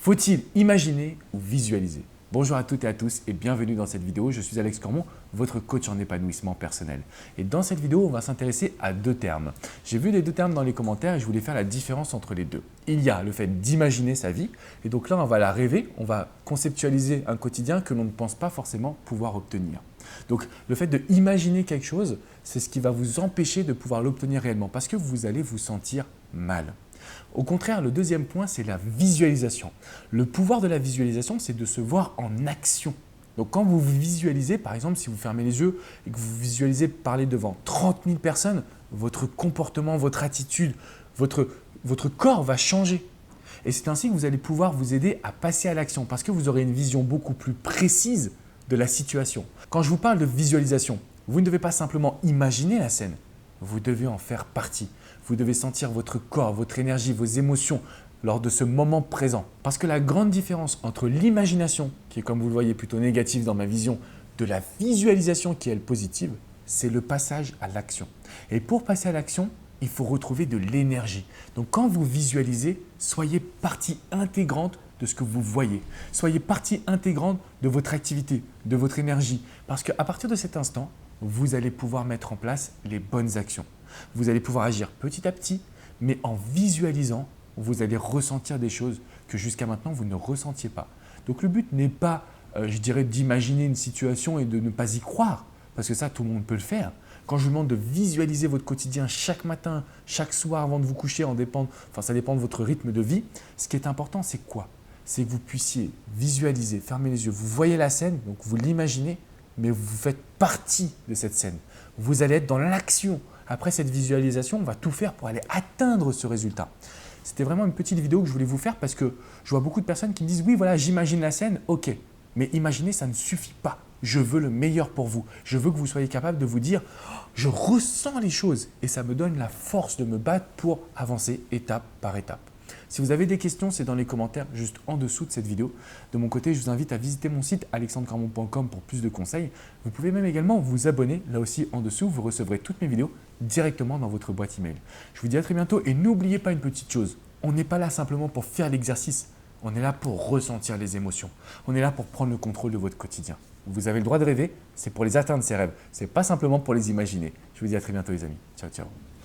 Faut-il imaginer ou visualiser? Bonjour à toutes et à tous et bienvenue dans cette vidéo. Je suis Alex Cormon, votre coach en épanouissement personnel. Et dans cette vidéo, on va s'intéresser à deux termes. J'ai vu les deux termes dans les commentaires et je voulais faire la différence entre les deux. Il y a le fait d'imaginer sa vie et donc là, on va la rêver, on va conceptualiser un quotidien que l'on ne pense pas forcément pouvoir obtenir. Donc le fait d'imaginer quelque chose, c'est ce qui va vous empêcher de pouvoir l'obtenir réellement parce que vous allez vous sentir mal. Au contraire, le deuxième point, c'est la visualisation. Le pouvoir de la visualisation, c'est de se voir en action. Donc quand vous vous visualisez, par exemple, si vous fermez les yeux et que vous visualisez parler devant 30 000 personnes, votre comportement, votre attitude, votre corps va changer. Et c'est ainsi que vous allez pouvoir vous aider à passer à l'action parce que vous aurez une vision beaucoup plus précise de la situation. Quand je vous parle de visualisation, vous ne devez pas simplement imaginer la scène, vous devez en faire partie. Vous devez sentir votre corps, votre énergie, vos émotions lors de ce moment présent. Parce que la grande différence entre l'imagination, qui est comme vous le voyez plutôt négative dans ma vision, de la visualisation qui est elle positive, c'est le passage à l'action. Et pour passer à l'action, il faut retrouver de l'énergie. Donc quand vous visualisez, soyez partie intégrante de ce que vous voyez. Soyez partie intégrante de votre activité, de votre énergie. Parce qu'à partir de cet instant, vous allez pouvoir mettre en place les bonnes actions. Vous allez pouvoir agir petit à petit, mais en visualisant, vous allez ressentir des choses que jusqu'à maintenant, vous ne ressentiez pas. Donc le but n'est pas, je dirais, d'imaginer une situation et de ne pas y croire, parce que ça, tout le monde peut le faire. Quand je vous demande de visualiser votre quotidien chaque matin, chaque soir avant de vous coucher, ça dépend de votre rythme de vie, ce qui est important, c'est quoi? C'est que vous puissiez visualiser, fermer les yeux, vous voyez la scène, donc vous l'imaginez, mais vous faites partie de cette scène. Vous allez être dans l'action. Après cette visualisation, on va tout faire pour aller atteindre ce résultat. C'était vraiment une petite vidéo que je voulais vous faire parce que je vois beaucoup de personnes qui me disent « Oui, voilà, j'imagine la scène, ok. » Mais imaginer, ça ne suffit pas. Je veux le meilleur pour vous. Je veux que vous soyez capable de vous dire oh, « Je ressens les choses et ça me donne la force de me battre pour avancer étape par étape. » Si vous avez des questions, c'est dans les commentaires juste en dessous de cette vidéo. De mon côté, je vous invite à visiter mon site alexandrecarmon.com pour plus de conseils. Vous pouvez même également vous abonner. Là aussi, en dessous, vous recevrez toutes mes vidéos directement dans votre boîte email. Je vous dis à très bientôt et n'oubliez pas une petite chose. On n'est pas là simplement pour faire l'exercice. On est là pour ressentir les émotions. On est là pour prendre le contrôle de votre quotidien. Vous avez le droit de rêver, c'est pour les atteindre ces rêves. Ce n'est pas simplement pour les imaginer. Je vous dis à très bientôt les amis. Ciao, ciao.